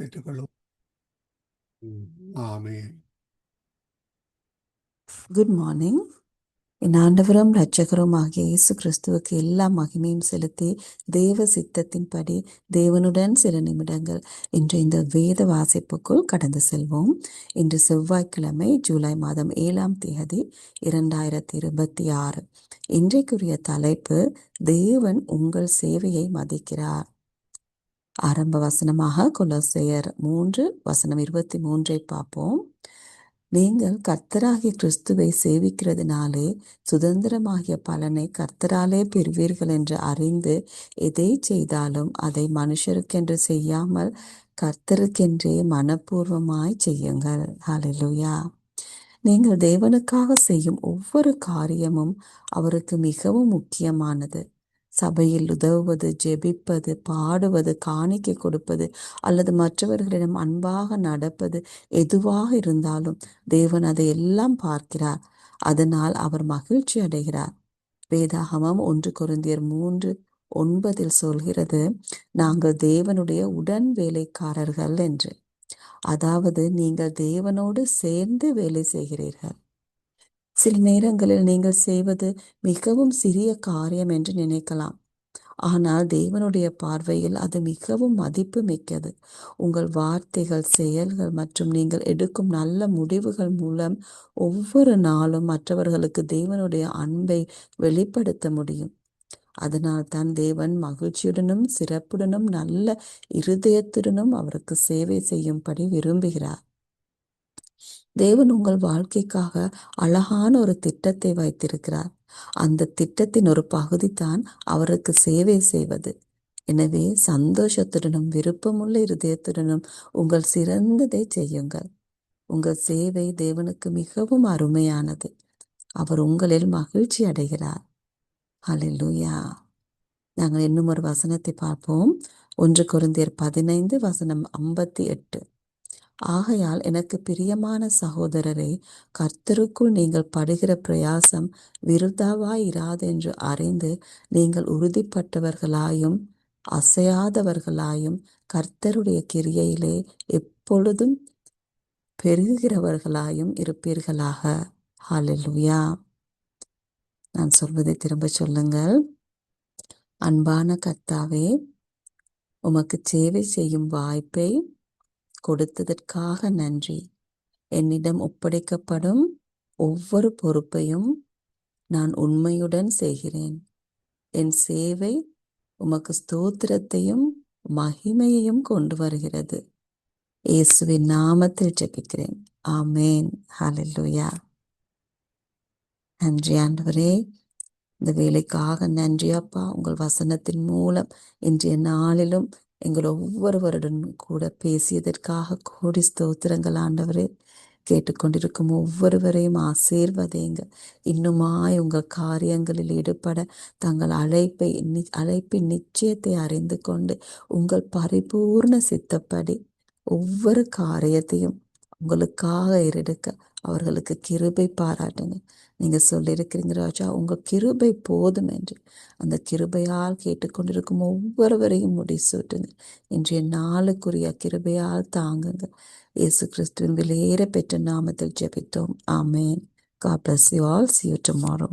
பெற்றுக்கொள்ளும். ஆமென். Good morning. என் ஆண்டவரும் இரட்சகரும் ஆகிய இயேசு கிறிஸ்துவுக்கு எல்லா மகிமையும் செலுத்தி தேவ சித்தத்தின்படி தேவனுடன் சில நிமிடங்கள் இன்று இந்த வேத வாசிப்புக்குள் கடந்து செல்வோம். இன்று செவ்வாய்க்கிழமை ஜூலை மாதம் 7ஆம் தேதி 2026. இன்றைக்குரிய தலைப்பு தேவன் உங்கள் சேவையை மதிக்கிறார். ஆரம்ப வசனமாக கொலோசையர் 3:23 பார்ப்போம். நீங்கள் கர்த்தராகிய கிறிஸ்துவை சேவிக்கிறதுனாலே சுதந்திரமாகிய பலனை கர்த்தராலே பெறுவீர்கள் என்று அறிந்து எதை செய்தாலும் அதை மனுஷருக்கென்று செய்யாமல் கர்த்தருக்கென்றே மனப்பூர்வமாய் செய்யுங்கள். ஹல்லேலூயா. நீங்கள் தேவனுக்காக செய்யும் ஒவ்வொரு காரியமும் அவருக்கு மிகவும் முக்கியமானது. சபையில் உதவுவது, ஜெபிப்பது, பாடுவது, காணிக்கை கொடுப்பது அல்லது மற்றவர்களிடம் அன்பாக நடப்பது எதுவாக இருந்தாலும் தேவன் அதை எல்லாம் பார்க்கிறார். அதனால் அவர் மகிழ்ச்சி அடைகிறார். வேதாகமம் 1 கொரிந்தியர் 3:9 சொல்கிறது, நாங்கள் தேவனுடைய உடன் வேலைக்காரர்கள் என்று. அதாவது நீங்கள் தேவனோடு சேர்ந்து வேலை செய்கிறீர்கள். சில நேரங்களில் நீங்கள் செய்வது மிகவும் சிறிய காரியம் என்று நினைக்கலாம். ஆனால் தேவனுடைய பார்வையில் அது மிகவும் மதிப்பு மிக்கது. உங்கள் வார்த்தைகள், செயல்கள் மற்றும் நீங்கள் எடுக்கும் நல்ல முடிவுகள் மூலம் ஒவ்வொரு நாளும் மற்றவர்களுக்கு தேவனுடைய அன்பை வெளிப்படுத்த முடியும். அதனால் தான் தேவன் மகிழ்ச்சியுடனும் சிறப்புடனும் நல்ல இருதயத்துடனும் அவருக்கு சேவை செய்யும்படி விரும்புகிறார். தேவன் உங்கள் வாழ்க்கைக்காக அழகான ஒரு திட்டத்தை வைத்திருக்கிறார். அந்த திட்டத்தின் ஒரு பகுதி தான் அவருக்கு சேவை செய்வது. எனவே சந்தோஷத்துடனும் விருப்பமுள்ள இருதயத்துடனும் உங்கள் சிறந்ததை செய்யுங்கள். உங்கள் சேவை தேவனுக்கு மிகவும் அருமையானது. அவர் உங்களில் மகிழ்ச்சி அடைகிறார். ஹல்லேலூயா. நாங்கள் இன்னும் ஒரு வசனத்தை பார்ப்போம். 1 கொரிந்தியர் 15:58. ஆகையால் எனக்கு பிரியமான சகோதரரே, கர்த்தருக்குள் நீங்கள் படுகிற பிரயாசம் விருதாவாயிராதென்று அறிந்து நீங்கள் உறுதிப்பட்டவர்களாயும் அசையாதவர்களாயும் கர்த்தருடைய கிரியையிலே எப்பொழுதும் பெருகுகிறவர்களாயும் இருப்பீர்களாக. ஹல்லேலூயா. நான் சொல்வதை திரும்ப சொல்லுங்கள். அன்பான கர்த்தாவே, உமக்கு சேவை செய்யும் வாய்ப்பை கொடுத்ததற்காக நன்றி. என்னிடம் ஒப்படைக்கப்படும் ஒவ்வொரு பொறுப்பையும் நான் உண்மையுடன் செய்கிறேன். என் சேவை உமக்கு ஸ்தோத்திரத்தையும் மகிமையையும் கொண்டு வருகிறது. இயேசுவின் நாமத்தில் ஜெபிக்கிறேன். ஆமேன். ஹல்லேலூயா. நன்றி ஆண்டவரே, இந்த வேலைக்காக நன்றி அப்பா. உங்கள் வசனத்தின் மூலம் இன்றைய நாளிலும் எங்கள் ஒவ்வொருவருடனும் கூட பேசியதற்காக கோடி ஸ்தோத்திரங்கள் ஆண்டவரே. கேட்டுக்கொண்டிருக்கும் ஒவ்வொருவரையும் ஆசீர்வதிங்க. இன்னுமாய் உங்கள் காரியங்களில் ஈடுபட தங்கள் அழைப்பின் நிச்சயத்தை அறிந்து கொண்டு உங்கள் பரிபூர்ண சித்தப்படி ஒவ்வொரு காரியத்தையும் உங்களுக்காக ஏறெடுக்க அவர்களுக்கு கிருபை பாராட்டுங்க. நீங்க சொல்லியிருக்கிறீங்க ராஜா, உங்க கிருபை போதும் என்று. அந்த கிருபையால் கேட்டுக்கொண்டிருக்கும் ஒவ்வொருவரையும் முடிசூட்டுங்க. இன்றைய நாளுக்குரிய கிருபையால் தாங்குங்க. இயேசு கிறிஸ்துவின் விலையேற பெற்ற நாமத்தில் ஜெபித்தோம். ஆமேன். God bless you all. See you tomorrow.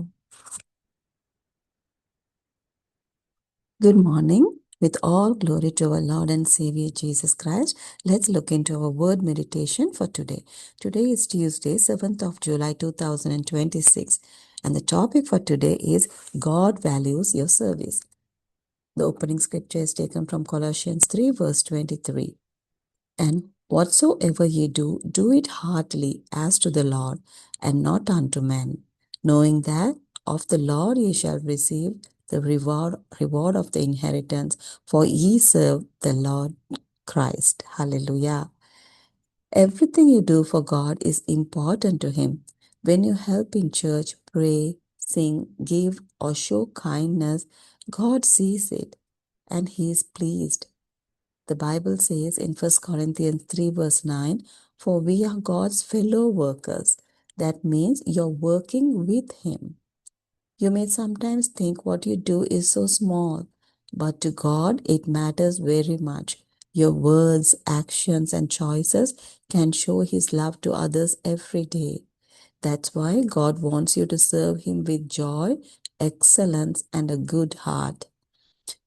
Good morning. With all glory to our Lord and Savior Jesus Christ, let's look into our word meditation for today. Today is Tuesday, 7th of July 2026, and the topic for today is God values your service. The opening scripture is taken from Colossians 3:23. And whatsoever ye do, do it heartily as to the Lord, and not unto men, knowing that of the Lord ye shall receive the reward of the inheritance, for ye serve the Lord Christ. Hallelujah. Everything you do for God is important to Him. When you help in church, pray, sing, give, or show kindness, God sees it and He is pleased. The Bible says in 1 Corinthians 3:9, for we are God's fellow workers. That means you're working with Him. You may sometimes think what you do is so small, but to God it matters very much. Your words, actions, and choices can show His love to others every day. That's why God wants you to serve Him with joy, excellence, and a good heart.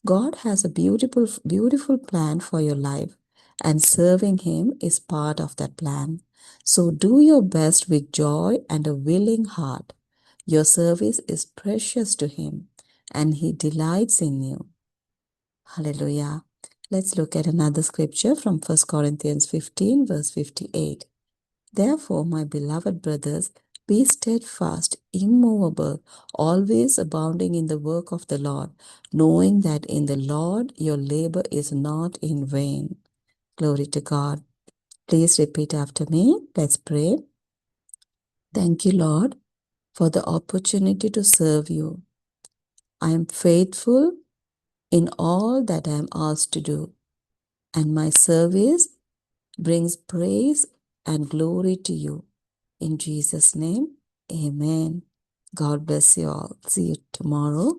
God has a beautiful plan for your life, and serving Him is part of that plan. So do your best with joy and a willing heart. Your service is precious to Him, and He delights in you. Hallelujah. Let's look at another scripture from 1 Corinthians 15, verse 58. Therefore, my beloved brothers, be steadfast, immovable, always abounding in the work of the Lord, knowing that in the Lord your labor is not in vain. Glory to God. Please repeat after me. Let's pray. Thank you, Lord, for the opportunity to serve you. I am faithful in all that I am asked to do, and my service brings praise and glory to you. In Jesus' name, amen. God bless you all. See you tomorrow.